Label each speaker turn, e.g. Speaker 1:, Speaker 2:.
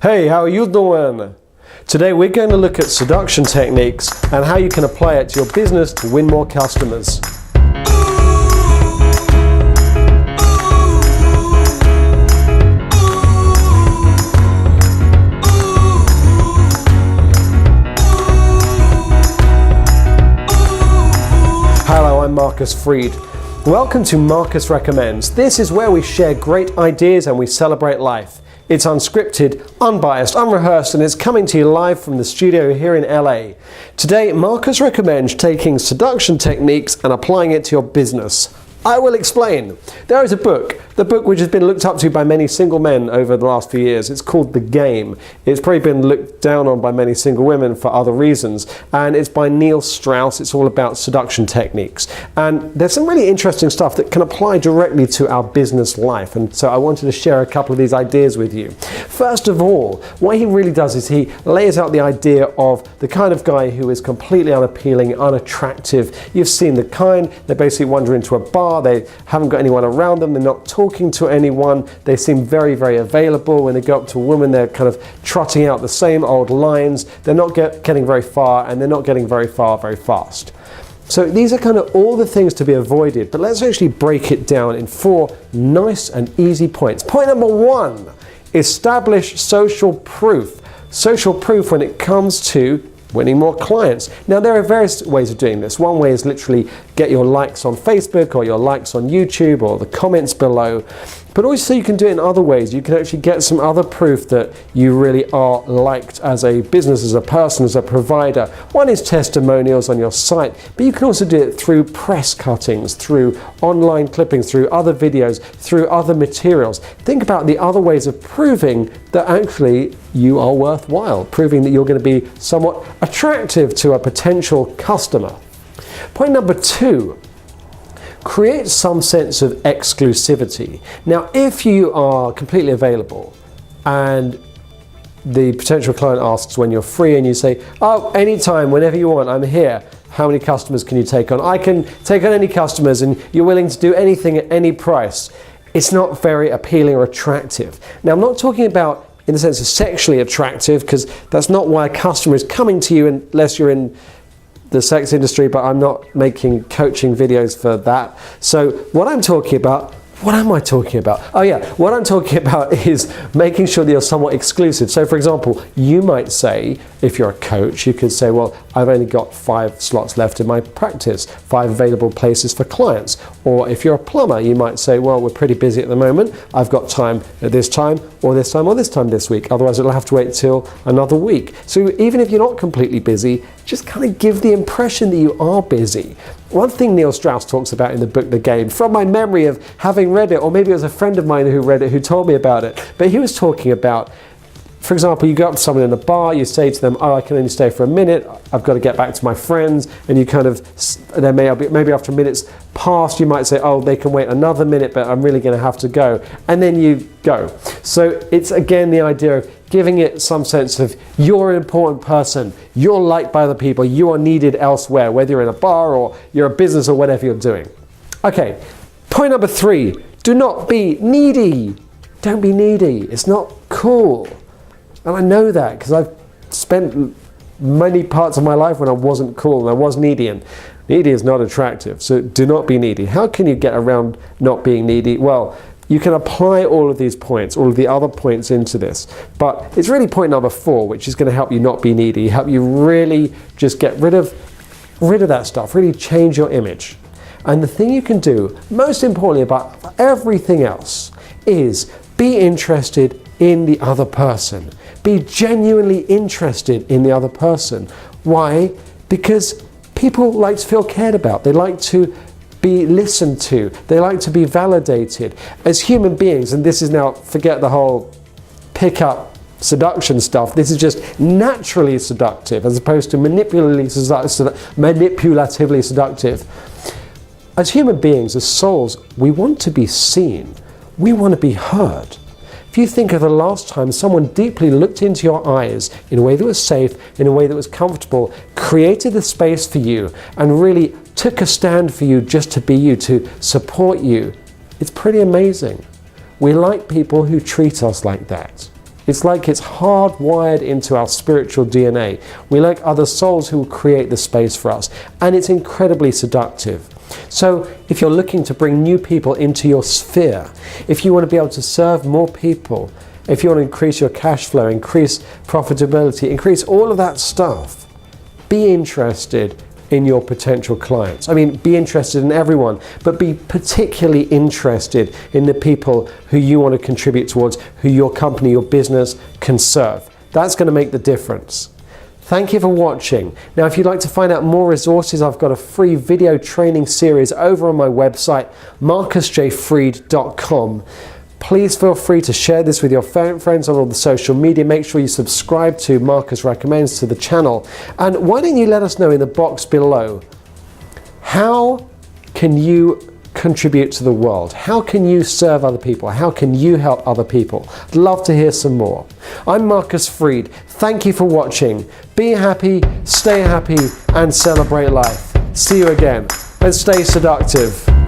Speaker 1: Hey, how are you doing? Today we're going to look at seduction techniques and how you can apply it to your business to win more customers. Hello, I'm Marcus Freed. Welcome to Marcus Recommends. This is where we share great ideas and we celebrate life. It's unscripted, unbiased, unrehearsed, and it's coming to you live from the studio here in LA. Today, Marcus recommends taking seduction techniques and applying it to your business. I will explain. There is a book, the book which has been looked up to by many single men over the last few years. It's called The Game. It's probably been looked down on by many single women for other reasons. And it's by Neil Strauss. It's all about seduction techniques. And there's some really interesting stuff that can apply directly to our business life. And so I wanted to share a couple of these ideas with you. First of all, what he really does is he lays out the idea of the kind of guy who is completely unappealing, unattractive. You've seen the kind. They basically wander into a bar. They haven't got anyone around them. They're not talking to anyone. They seem very, very available. When they go up to a woman, they're kind of trotting out the same old lines. They're not getting very far, and they're not getting very far very fast. So these are kind of all the things to be avoided, but let's actually break it down in 4 nice and easy points. Point number 1, establish social proof. Social proof when it comes to winning more clients. Now there are various ways of doing this. One way is literally get your likes on Facebook or your likes on YouTube or the comments below. But also you can do it in other ways. You can actually get some other proof that you really are liked as a business, as a person, as a provider. One is testimonials on your site, but you can also do it through press cuttings, through online clippings, through other videos, through other materials. Think about the other ways of proving that actually you are worthwhile, proving that you're going to be somewhat attractive to a potential customer. Point number 2. Create some sense of exclusivity. Now, if you are completely available and the potential client asks when you're free and you say, oh, anytime, whenever you want, I'm here. How many customers can you take on? I can take on any customers and you're willing to do anything at any price. It's not very appealing or attractive. Now, I'm not talking about in the sense of sexually attractive, because that's not why a customer is coming to you unless you're in the sex industry, but I'm not making coaching videos for that. So what I'm talking about, what am I talking about? Oh yeah, what I'm talking about is making sure that you're somewhat exclusive. So for example, you might say, if you're a coach, you could say, well, I've only got 5 slots left in my practice, 5 available places for clients. Or if you're a plumber, you might say, well, we're pretty busy at the moment. I've got time at this time, or this time, or this time this week. Otherwise, it'll have to wait till another week. So even if you're not completely busy, just kind of give the impression that you are busy. One thing Neil Strauss talks about in the book, The Game, from my memory of having read it, or maybe it was a friend of mine who read it who told me about it, but he was talking about, for example, you go up to someone in a bar, you say to them, oh, I can only stay for a minute, I've got to get back to my friends, and you kind of, then maybe after minutes past, you might say, oh, they can wait another minute, but I'm really going to have to go, and then you go. So it's again the idea of giving it some sense of you're an important person, you're liked by other people, you are needed elsewhere, whether you're in a bar or you're a business or whatever you're doing. Okay, point number 3, do not be needy. Don't be needy, it's not cool. And I know that because I've spent many parts of my life when I wasn't cool and I was needy, and needy is not attractive, so do not be needy. How can you get around not being needy? Well, you can apply all of these points, all of the other points into this, but it's really point number 4, which is going to help you not be needy, help you really just get rid of that stuff, really change your image. And the thing you can do, most importantly about everything else, is be interested in the other person. Be genuinely interested in the other person. Why? Because people like to feel cared about. They like to be listened to. They like to be validated. As human beings, and this is now, forget the whole pick-up seduction stuff, this is just naturally seductive as opposed to manipulatively seductive. As human beings, as souls, we want to be seen. We want to be heard. If you think of the last time someone deeply looked into your eyes in a way that was safe, in a way that was comfortable, created the space for you, and really took a stand for you just to be you, to support you, it's pretty amazing. We like people who treat us like that. It's like it's hardwired into our spiritual DNA. We like other souls who will create the space for us, and it's incredibly seductive. So if you're looking to bring new people into your sphere, if you want to be able to serve more people, if you want to increase your cash flow, increase profitability, increase all of that stuff, be interested in your potential clients. I mean, be interested in everyone, but be particularly interested in the people who you want to contribute towards, who your company, your business can serve. That's going to make the difference. Thank you for watching. Now, if you'd like to find out more resources, I've got a free video training series over on my website, marcusjfried.com. Please feel free to share this with your friends on all the social media. Make sure you subscribe to Marcus Recommends to the channel. And why don't you let us know in the box below, how can you contribute to the world? How can you serve other people? How can you help other people? I'd love to hear some more. I'm Marcus Fried. Thank you for watching. Be happy, stay happy, and celebrate life. See you again, and stay seductive.